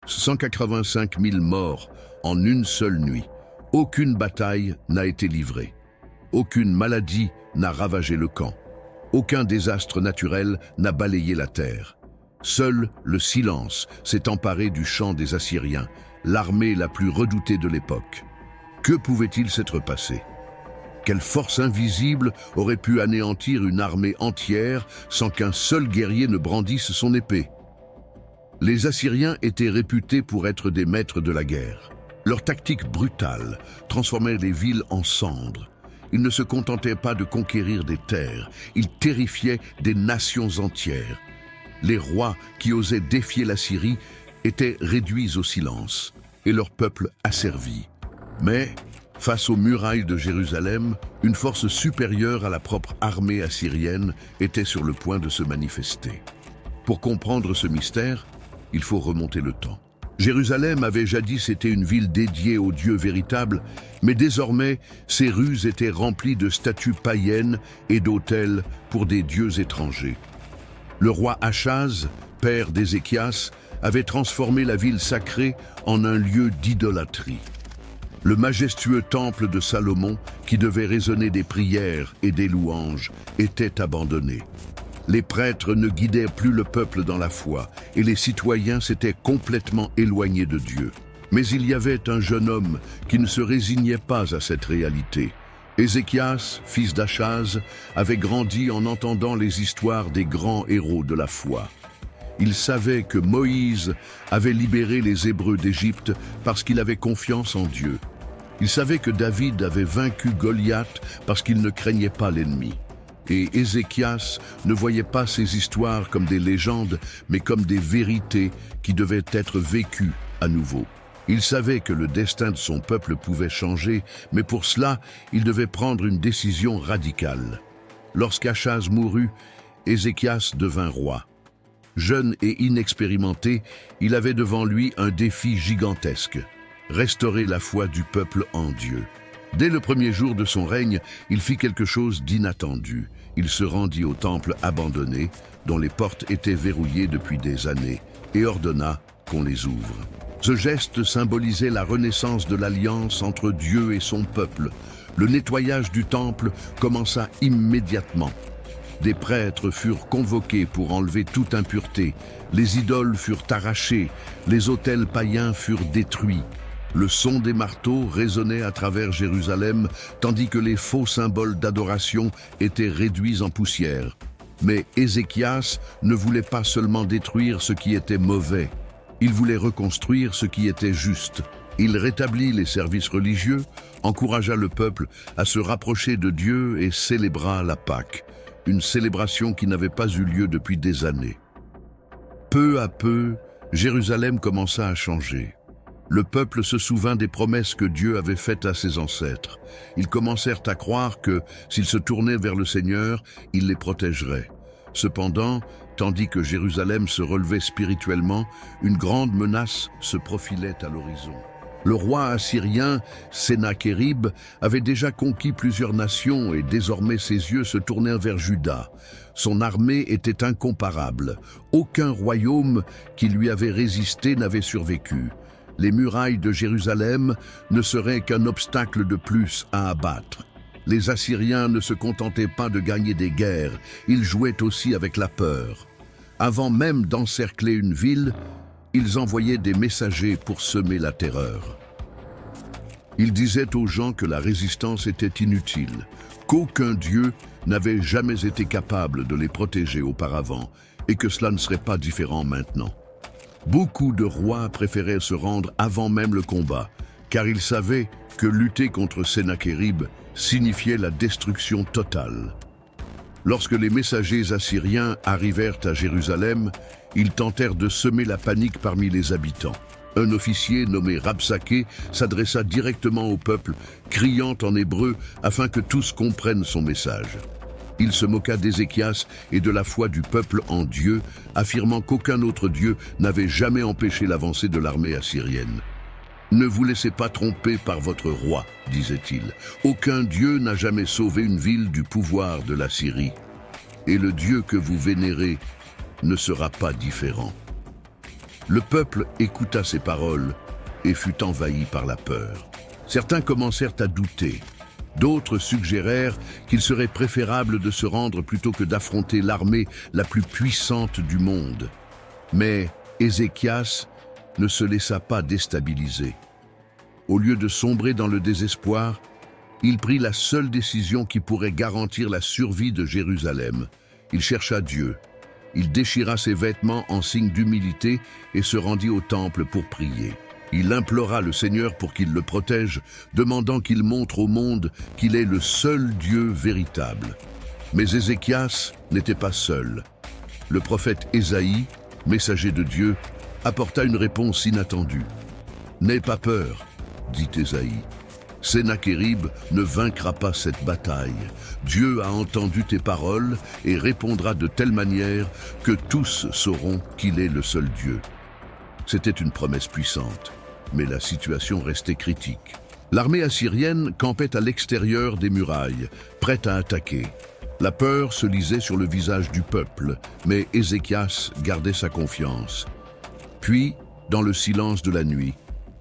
185 000 morts en une seule nuit. Aucune bataille n'a été livrée. Aucune maladie n'a ravagé le camp. Aucun désastre naturel n'a balayé la terre. Seul le silence s'est emparé du champ des Assyriens, l'armée la plus redoutée de l'époque. Que pouvait-il s'être passé? Quelle force invisible aurait pu anéantir une armée entière sans qu'un seul guerrier ne brandisse son épée? Les Assyriens étaient réputés pour être des maîtres de la guerre. Leur tactique brutale transformait les villes en cendres. Ils ne se contentaient pas de conquérir des terres, ils terrifiaient des nations entières. Les rois qui osaient défier la Syrie étaient réduits au silence et leur peuple asservi. Mais, face aux murailles de Jérusalem, une force supérieure à la propre armée assyrienne était sur le point de se manifester. Pour comprendre ce mystère, il faut remonter le temps. Jérusalem avait jadis été une ville dédiée aux dieux véritables, mais désormais, ses rues étaient remplies de statues païennes et d'autels pour des dieux étrangers. Le roi Achaz, père d'Ézéchias, avait transformé la ville sacrée en un lieu d'idolâtrie. Le majestueux temple de Salomon, qui devait résonner des prières et des louanges, était abandonné. Les prêtres ne guidaient plus le peuple dans la foi, et les citoyens s'étaient complètement éloignés de Dieu. Mais il y avait un jeune homme qui ne se résignait pas à cette réalité. Ézéchias, fils d'Achaz, avait grandi en entendant les histoires des grands héros de la foi. Il savait que Moïse avait libéré les Hébreux d'Égypte parce qu'il avait confiance en Dieu. Il savait que David avait vaincu Goliath parce qu'il ne craignait pas l'ennemi. Et Ézéchias ne voyait pas ces histoires comme des légendes, mais comme des vérités qui devaient être vécues à nouveau. Il savait que le destin de son peuple pouvait changer, mais pour cela, il devait prendre une décision radicale. Lorsqu'Achaz mourut, Ézéchias devint roi. Jeune et inexpérimenté, il avait devant lui un défi gigantesque: restaurer la foi du peuple en Dieu. Dès le premier jour de son règne, il fit quelque chose d'inattendu. Il se rendit au temple abandonné, dont les portes étaient verrouillées depuis des années, et ordonna qu'on les ouvre. Ce geste symbolisait la renaissance de l'alliance entre Dieu et son peuple. Le nettoyage du temple commença immédiatement. Des prêtres furent convoqués pour enlever toute impureté. Les idoles furent arrachées, les autels païens furent détruits. Le son des marteaux résonnait à travers Jérusalem, tandis que les faux symboles d'adoration étaient réduits en poussière. Mais Ézéchias ne voulait pas seulement détruire ce qui était mauvais, il voulait reconstruire ce qui était juste. Il rétablit les services religieux, encouragea le peuple à se rapprocher de Dieu et célébra la Pâque, une célébration qui n'avait pas eu lieu depuis des années. Peu à peu, Jérusalem commença à changer. Le peuple se souvint des promesses que Dieu avait faites à ses ancêtres. Ils commencèrent à croire que, s'ils se tournaient vers le Seigneur, il les protégerait. Cependant, tandis que Jérusalem se relevait spirituellement, une grande menace se profilait à l'horizon. Le roi assyrien, Sennachérib, avait déjà conquis plusieurs nations et désormais ses yeux se tournèrent vers Juda. Son armée était incomparable. Aucun royaume qui lui avait résisté n'avait survécu. Les murailles de Jérusalem ne seraient qu'un obstacle de plus à abattre. Les Assyriens ne se contentaient pas de gagner des guerres, ils jouaient aussi avec la peur. Avant même d'encercler une ville, ils envoyaient des messagers pour semer la terreur. Ils disaient aux gens que la résistance était inutile, qu'aucun dieu n'avait jamais été capable de les protéger auparavant et que cela ne serait pas différent maintenant. Beaucoup de rois préféraient se rendre avant même le combat, car ils savaient que lutter contre Sennachérib signifiait la destruction totale. Lorsque les messagers assyriens arrivèrent à Jérusalem, ils tentèrent de semer la panique parmi les habitants. Un officier nommé Rabsaké s'adressa directement au peuple, criant en hébreu afin que tous comprennent son message. Il se moqua d'Ézéchias et de la foi du peuple en Dieu, affirmant qu'aucun autre Dieu n'avait jamais empêché l'avancée de l'armée assyrienne. « Ne vous laissez pas tromper par votre roi, disait-il. Aucun Dieu n'a jamais sauvé une ville du pouvoir de la Syrie. Et le Dieu que vous vénérez ne sera pas différent. » Le peuple écouta ces paroles et fut envahi par la peur. Certains commencèrent à douter. D'autres suggérèrent qu'il serait préférable de se rendre plutôt que d'affronter l'armée la plus puissante du monde. Mais Ézéchias ne se laissa pas déstabiliser. Au lieu de sombrer dans le désespoir, il prit la seule décision qui pourrait garantir la survie de Jérusalem. Il chercha Dieu. Il déchira ses vêtements en signe d'humilité et se rendit au temple pour prier. Il implora le Seigneur pour qu'il le protège, demandant qu'il montre au monde qu'il est le seul Dieu véritable. Mais Ézéchias n'était pas seul. Le prophète Ésaïe, messager de Dieu, apporta une réponse inattendue. « N'aie pas peur, dit Ésaïe. Sennachérib ne vaincra pas cette bataille. Dieu a entendu tes paroles et répondra de telle manière que tous sauront qu'il est le seul Dieu. » C'était une promesse puissante, mais la situation restait critique. L'armée assyrienne campait à l'extérieur des murailles, prête à attaquer. La peur se lisait sur le visage du peuple, mais Ézéchias gardait sa confiance. Puis, dans le silence de la nuit,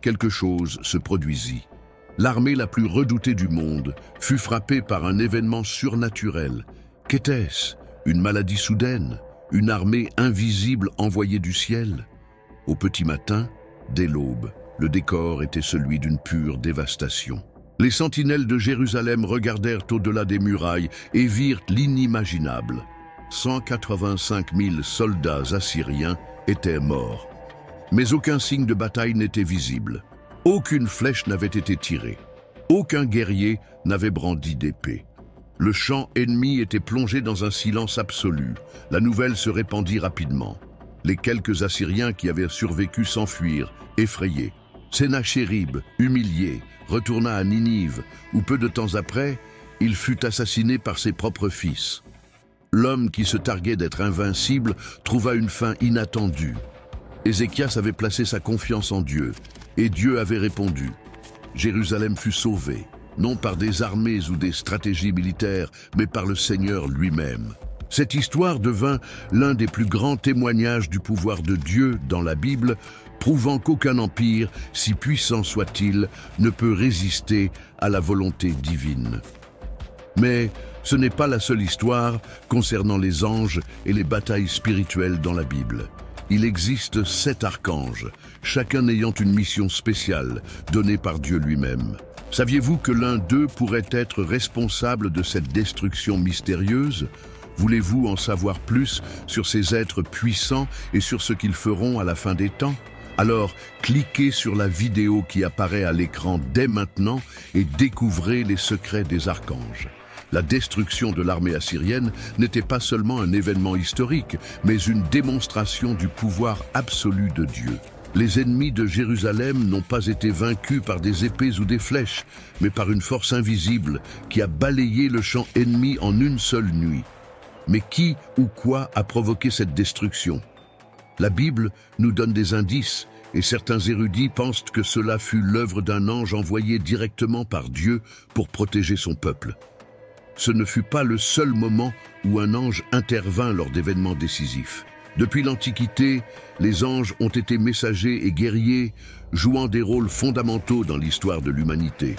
quelque chose se produisit. L'armée la plus redoutée du monde fut frappée par un événement surnaturel. Qu'était-ce? Une maladie soudaine? Une armée invisible envoyée du ciel? Au petit matin, dès l'aube, le décor était celui d'une pure dévastation. Les sentinelles de Jérusalem regardèrent au-delà des murailles et virent l'inimaginable. 185 000 soldats assyriens étaient morts. Mais aucun signe de bataille n'était visible. Aucune flèche n'avait été tirée. Aucun guerrier n'avait brandi d'épée. Le champ ennemi était plongé dans un silence absolu. La nouvelle se répandit rapidement. Les quelques Assyriens qui avaient survécu s'enfuirent, effrayés. Sennachérib, humilié, retourna à Ninive, où peu de temps après, il fut assassiné par ses propres fils. L'homme qui se targuait d'être invincible trouva une fin inattendue. Ézéchias avait placé sa confiance en Dieu, et Dieu avait répondu. Jérusalem fut sauvée, non par des armées ou des stratégies militaires, mais par le Seigneur lui-même. Cette histoire devint l'un des plus grands témoignages du pouvoir de Dieu dans la Bible, prouvant qu'aucun empire, si puissant soit-il, ne peut résister à la volonté divine. Mais ce n'est pas la seule histoire concernant les anges et les batailles spirituelles dans la Bible. Il existe 7 archanges, chacun ayant une mission spéciale donnée par Dieu lui-même. Saviez-vous que l'un d'eux pourrait être responsable de cette destruction mystérieuse? Voulez-vous en savoir plus sur ces êtres puissants et sur ce qu'ils feront à la fin des temps? Alors, cliquez sur la vidéo qui apparaît à l'écran dès maintenant et découvrez les secrets des archanges. La destruction de l'armée assyrienne n'était pas seulement un événement historique, mais une démonstration du pouvoir absolu de Dieu. Les ennemis de Jérusalem n'ont pas été vaincus par des épées ou des flèches, mais par une force invisible qui a balayé le champ ennemi en une seule nuit. Mais qui ou quoi a provoqué cette destruction? La Bible nous donne des indices, et certains érudits pensent que cela fut l'œuvre d'un ange envoyé directement par Dieu pour protéger son peuple. Ce ne fut pas le seul moment où un ange intervint lors d'événements décisifs. Depuis l'Antiquité, les anges ont été messagers et guerriers, jouant des rôles fondamentaux dans l'histoire de l'humanité.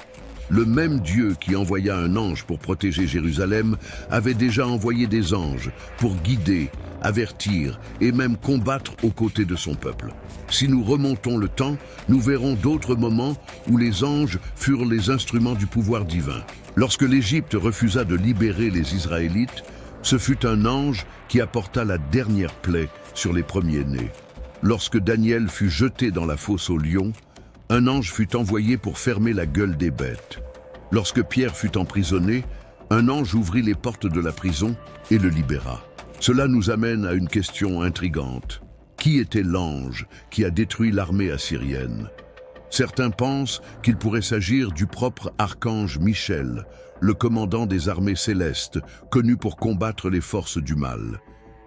Le même Dieu qui envoya un ange pour protéger Jérusalem avait déjà envoyé des anges pour guider, avertir et même combattre aux côtés de son peuple. Si nous remontons le temps, nous verrons d'autres moments où les anges furent les instruments du pouvoir divin. Lorsque l'Égypte refusa de libérer les Israélites, ce fut un ange qui apporta la dernière plaie sur les premiers-nés. Lorsque Daniel fut jeté dans la fosse aux lions, un ange fut envoyé pour fermer la gueule des bêtes. Lorsque Pierre fut emprisonné, un ange ouvrit les portes de la prison et le libéra. Cela nous amène à une question intrigante. Qui était l'ange qui a détruit l'armée assyrienne? Certains pensent qu'il pourrait s'agir du propre archange Michel, le commandant des armées célestes, connu pour combattre les forces du mal.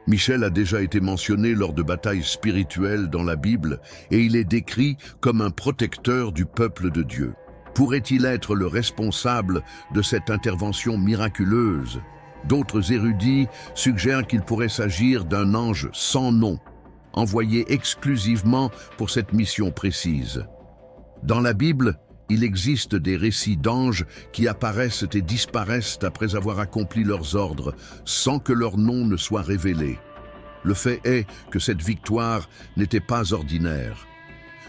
Michel a déjà été mentionné lors de batailles spirituelles dans la Bible et il est décrit comme un protecteur du peuple de Dieu. Pourrait-il être le responsable de cette intervention miraculeuse? D'autres érudits suggèrent qu'il pourrait s'agir d'un ange sans nom. envoyé exclusivement pour cette mission précise. Dans la Bible, il existe des récits d'anges qui apparaissent et disparaissent après avoir accompli leurs ordres, sans que leur nom ne soit révélé. Le fait est que cette victoire n'était pas ordinaire.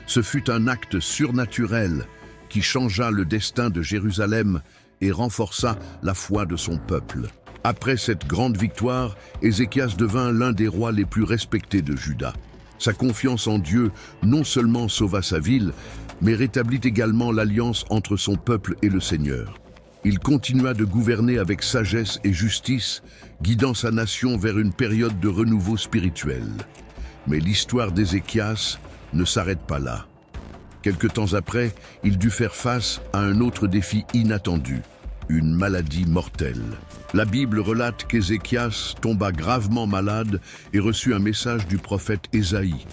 Ce fut un acte surnaturel qui changea le destin de Jérusalem et renforça la foi de son peuple. Après cette grande victoire, Ézéchias devint l'un des rois les plus respectés de Juda. Sa confiance en Dieu non seulement sauva sa ville, mais rétablit également l'alliance entre son peuple et le Seigneur. Il continua de gouverner avec sagesse et justice, guidant sa nation vers une période de renouveau spirituel. Mais l'histoire d'Ézéchias ne s'arrête pas là. Quelque temps après, il dut faire face à un autre défi inattendu, une maladie mortelle. La Bible relate qu'Ézéchias tomba gravement malade et reçut un message du prophète Ésaïe.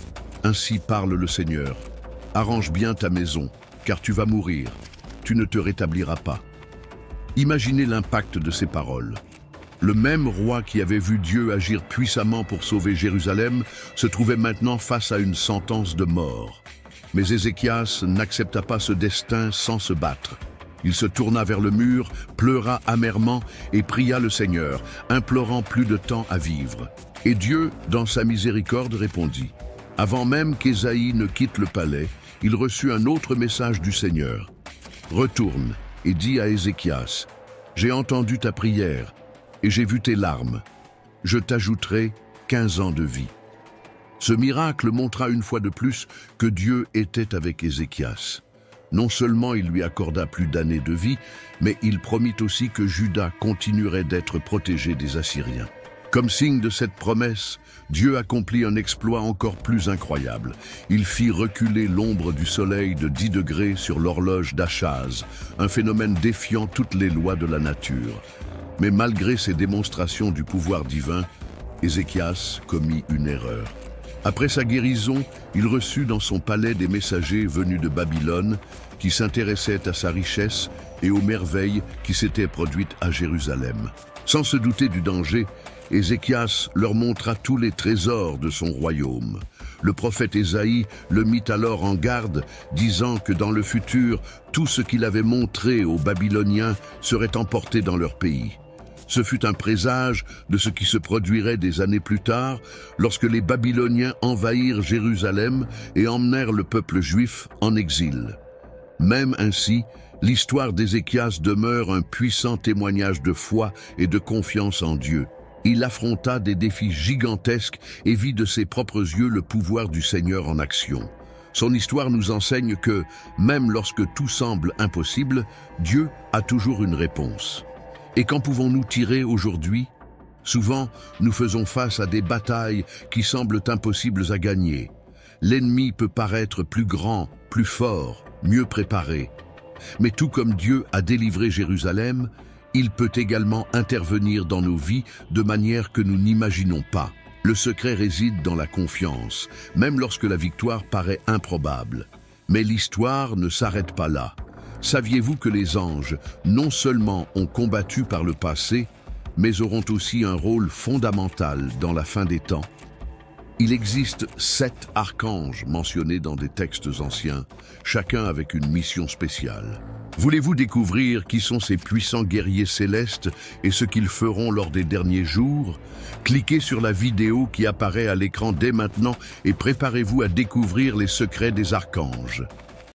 Ainsi parle le Seigneur. Arrange bien ta maison, car tu vas mourir. Tu ne te rétabliras pas. Imaginez l'impact de ces paroles. Le même roi qui avait vu Dieu agir puissamment pour sauver Jérusalem se trouvait maintenant face à une sentence de mort. Mais Ézéchias n'accepta pas ce destin sans se battre. Il se tourna vers le mur, pleura amèrement et pria le Seigneur, implorant plus de temps à vivre. Et Dieu, dans sa miséricorde, répondit. Avant même qu'Ésaïe ne quitte le palais, il reçut un autre message du Seigneur. « Retourne et dis à Ézéchias, j'ai entendu ta prière et j'ai vu tes larmes. Je t'ajouterai 15 ans de vie. » Ce miracle montra une fois de plus que Dieu était avec Ézéchias. Non seulement il lui accorda plus d'années de vie, mais il promit aussi que Juda continuerait d'être protégé des Assyriens. Comme signe de cette promesse, Dieu accomplit un exploit encore plus incroyable. Il fit reculer l'ombre du soleil de 10 degrés sur l'horloge d'Achaz, un phénomène défiant toutes les lois de la nature. Mais malgré ces démonstrations du pouvoir divin, Ézéchias commit une erreur. Après sa guérison, il reçut dans son palais des messagers venus de Babylone qui s'intéressaient à sa richesse et aux merveilles qui s'étaient produites à Jérusalem. Sans se douter du danger, Ézéchias leur montra tous les trésors de son royaume. Le prophète Ésaïe le mit alors en garde, disant que dans le futur, tout ce qu'il avait montré aux Babyloniens serait emporté dans leur pays. Ce fut un présage de ce qui se produirait des années plus tard, lorsque les Babyloniens envahirent Jérusalem et emmenèrent le peuple juif en exil. Même ainsi, l'histoire d'Ézéchias demeure un puissant témoignage de foi et de confiance en Dieu. Il affronta des défis gigantesques et vit de ses propres yeux le pouvoir du Seigneur en action. Son histoire nous enseigne que, même lorsque tout semble impossible, Dieu a toujours une réponse. Et qu'en pouvons-nous tirer aujourd'hui? Souvent, nous faisons face à des batailles qui semblent impossibles à gagner. L'ennemi peut paraître plus grand, plus fort, mieux préparé. Mais tout comme Dieu a délivré Jérusalem, il peut également intervenir dans nos vies de manière que nous n'imaginons pas. Le secret réside dans la confiance, même lorsque la victoire paraît improbable. Mais l'histoire ne s'arrête pas là. Saviez-vous que les anges, non seulement ont combattu par le passé, mais auront aussi un rôle fondamental dans la fin des temps? Il existe 7 archanges mentionnés dans des textes anciens, chacun avec une mission spéciale. Voulez-vous découvrir qui sont ces puissants guerriers célestes et ce qu'ils feront lors des derniers jours? Cliquez sur la vidéo qui apparaît à l'écran dès maintenant et préparez-vous à découvrir les secrets des archanges.